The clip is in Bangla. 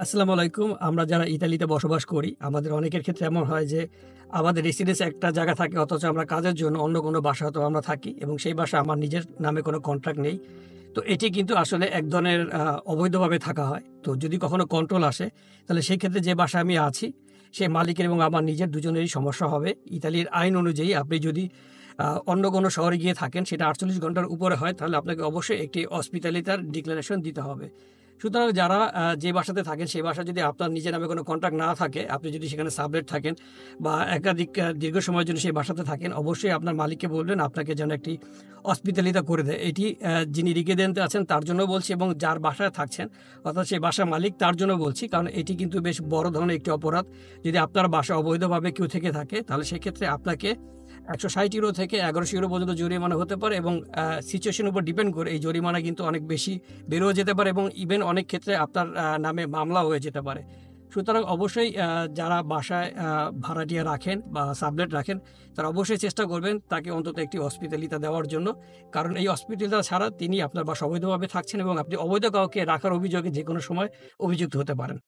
আসসালামু আলাইকুম। আমরা যারা ইতালিতে বসবাস করি, আমাদের অনেকের ক্ষেত্রে এমন হয় যে, আমাদের রেসিডেন্স একটা জায়গা থাকে অথচ আমরা কাজের জন্য অন্য কোনো বাসাতেও আমরা থাকি এবং সেই বাসায় আমার নিজের নামে কোনো কন্ট্রাক্ট নেই। তো এটি কিন্তু আসলে এক ধরনের অবৈধভাবে থাকা হয়। তো যদি কখনো কন্ট্রোল আসে, তাহলে সেই ক্ষেত্রে যে বাসায় আমি আছি, সে মালিকের এবং আমার নিজের দুজনেরই সমস্যা হবে। ইতালির আইন অনুযায়ী আপনি যদি অন্য কোনো শহরে গিয়ে থাকেন, সেটা ৪৮ ঘন্টার উপরে হয়, তাহলে আপনাকে অবশ্যই একটি অসপিটালিটার ডিক্লারেশন দিতে হবে। সুতরাং যারা যে বাসাতে থাকেন, সেই বাসায় যদি আপনার নিজের নামে কোনো কন্ট্রাক্ট না থাকে, আপনি যদি সেখানে সাবলেট থাকেন বা একাধিক দীর্ঘ সময়ের জন্য সেই বাসাতে থাকেন, অবশ্যই আপনার মালিককে বলবেন আপনাকে যেন একটি হসপিটালিটি করে দেয়। এটি যিনি রিসিডেন্টে আছেন তার জন্যও বলছি এবং যার বাসায় থাকছেন অর্থাৎ সেই বাসার মালিক তার জন্য বলছি। কারণ এটি কিন্তু বেশ বড় ধরনের একটি অপরাধ। যদি আপনার বাসায় অবৈধভাবে কেউ থেকে থাকে, তাহলে সেক্ষেত্রে আপনাকে €১৬০ থেকে €১১০০ পর্যন্ত জরিমানা হতে পারে এবং সিচুয়েশন এর উপর ডিপেন্ড করে এই জরিমানা কিন্তু অনেক বেশি বেড়েও যেতে পারে এবং ইভেন অনেক ক্ষেত্রে আপনার নামে মামলাও হয়ে যেতে পারে। সুতরাং অবশ্যই যারা বাসায় ভাড়াটিয়া রাখেন বা সাবলেট রাখেন, তারা অবশ্যই চেষ্টা করবেন তাকে অন্তত একটি হসপিটালিটি দেওয়ার জন্য। কারণ এই হসপিটালটা ছাড়া তিনি আপনার বাসায় অবৈধভাবে থাকছেন এবং আপনি অবৈধ কাউকে রাখার অভিযোগে যেকোনো সময় অভিযুক্ত হতে পারেন।